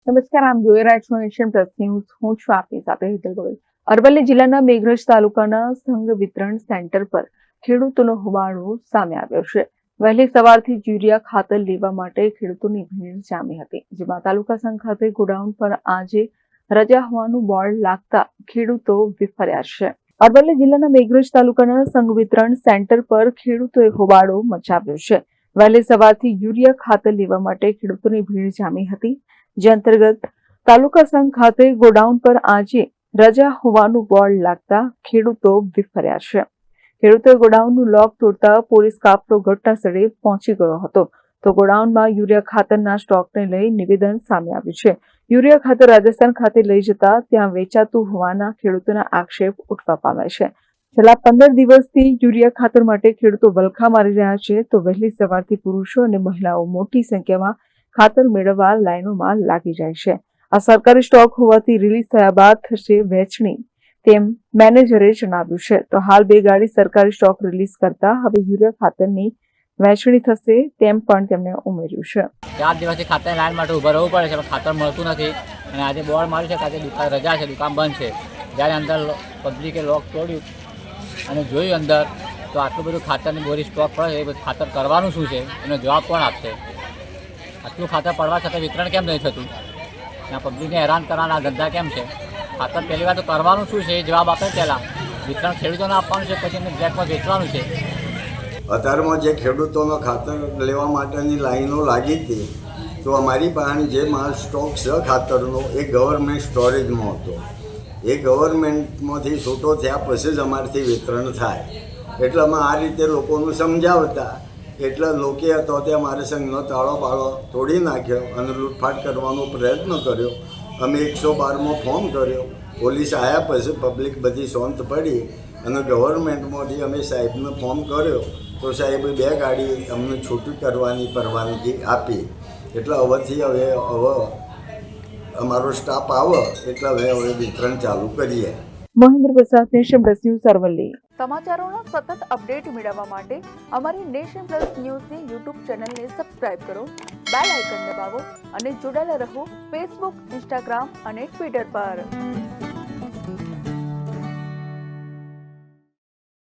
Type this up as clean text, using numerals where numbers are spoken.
નમસ્કાર, આપ જોઈ રહ્યા છો નેશન પ્લસ ન્યૂઝ. હું છું આપની સાથે હેતલ ગોયલ. અરવલ્લી જિલ્લાના મેઘરજ તાલુકાના સંઘ વિતરણ સેન્ટર પર ખેડૂતોનો હોબાળો સામે આવ્યો છે. વહેલી સવારથી યુરિયા ખાતર લેવા માટે ખેડૂતોની ભીડ જામી હતી, જેમાં તાલુકા સંઘ ખાતે ગોડાઉન પર આજે રજા હોવાનું બોર્ડ લાગતા ખેડૂતો વિફર્યા છે. અરવલ્લી જિલ્લાના મેઘરજ તાલુકાના સંઘ વિતરણ સેન્ટર પર ખેડૂતોએ હોબાળો મચાવ્યો છે. વહેલી સવારથી યુરિયા ખાતર લેવા માટે ખેડૂતોની ભીડ જામી હતી, જે અંતર્ગત તાલુકા સંઘ ખાતે ગોડાઉન પર આજે રજા હોવાનું બોર્ડ લાગતા ખેડૂતો વિફર્યા છે. ખેડૂતોએ ગોડાઉનનું લોક તોડતા પોલીસ કાફલો ઘટનાસ્થળે પહોંચી ગયો હતો, તો ગોડાઉનમાં યુરિયા ખાતરના સ્ટોકને લઈ નિવેદન સામે આવ્યું છે. યુરિયા ખાતર રાજસ્થાન ખાતે લઈ જતા ત્યાં વેચાતું હોવાના ખેડૂતોના આક્ષેપ ઉઠવા પામ્યા છે. છેલ્લા 15 દિવસથી યુરિયા ખાતર માટે ખેડૂતો વલખા મારી રહ્યા છે, તો વહેલી સવારથી પુરુષો અને મહિલાઓ મોટી સંખ્યામાં ખાતર મેળવવા લાઈનોમાં લાગી જાય છે. આ સરકારી સ્ટોક હોવાથી રિલીઝ થયા બાદ થશે વહેંચણી, તેમ મેનેજરે જણાવ્યું છે. તો હાલ 2 ગાડી સરકારી સ્ટોક રિલીઝ કરતા હવે યુરિયા ખાતરની વહેંચણી થશે, તેમ પણ તેમણે ઉમેર્યું છે. 4 દિવસથી ખાતર લાઈન માટે ઉભા રહેવું પડે છે, પણ ખાતર મળતું નથી અને આજે બોર્ડ માર્યું છે કે આજે દુકાન રજા છે, દુકાન બંધ છે. જ્યારે અંદર પબ્લિકે લોક તોડ્યું અને જોયું અંદર, તો આટલું બધું ખાતરની બોરી સ્ટોક પડે છે, એ બધું ખાતર કરવાનું શું છે એનો જવાબ કોણ આપશે? આટલું ખાતર પડવા છતાં વિતરણ કેમ નહીં થતું? આ પબ્લિકને હેરાન કરવાના ધંધા કેમ છે? ખાતર પહેલી વાર તો કરવાનું શું છે એ જવાબ આપે. પહેલાં વિતરણ ખેડૂતોને આપવાનું છે, પછી એમને બ્લેકમાં વેચવાનું છે. અત્યારમાં જે ખેડૂતોનો ખાતર લેવા માટેની લાઈનો લાગી હતી, તો અમારી પાસે જે માલ સ્ટોક છે ખાતરનો એ ગવર્મેન્ટ સ્ટોરેજમાં હતો. એ ગવર્મેન્ટમાંથી છૂટો થયા પછી જ અમારથી વિતરણ થાય. એટલે અમે આ રીતે લોકોનું સમજાવતા, એટલે લોકે હતો તે અમારે સંઘનો તાળો બાળો તોડી નાખ્યો અને લૂંટફાટ કરવાનો પ્રયત્ન કર્યો. અમે 112માં ફોન કર્યો. પોલીસ આવ્યા પછી પબ્લિક બધી શાંત પડી અને ગવર્મેન્ટમાંથી અમે સાહેબને ફોન કર્યો, તો સાહેબે 2 ગાડી અમને છૂટી કરવાની પરવાનગી આપી. એટલે હવે અમારો સ્ટાફ આવે એટલે હવે વિતરણ ચાલુ કરીએ. મહેન્દ્ર પ્રસાદ, નેશન પ્લસ ન્યૂઝ, અરવલ્લી. સમાચારોના સતત અપડેટ મેળવવા માટે અમારી નેશન પ્લસ ન્યૂઝની યુટ્યુબ ચેનલને સબસ્ક્રાઇબ કરો, બેલ આઇકન દબાવો અને જોડાયેલા રહો ફેસબુક, ઇન્સ્ટાગ્રામ અને ટ્વિટર પર.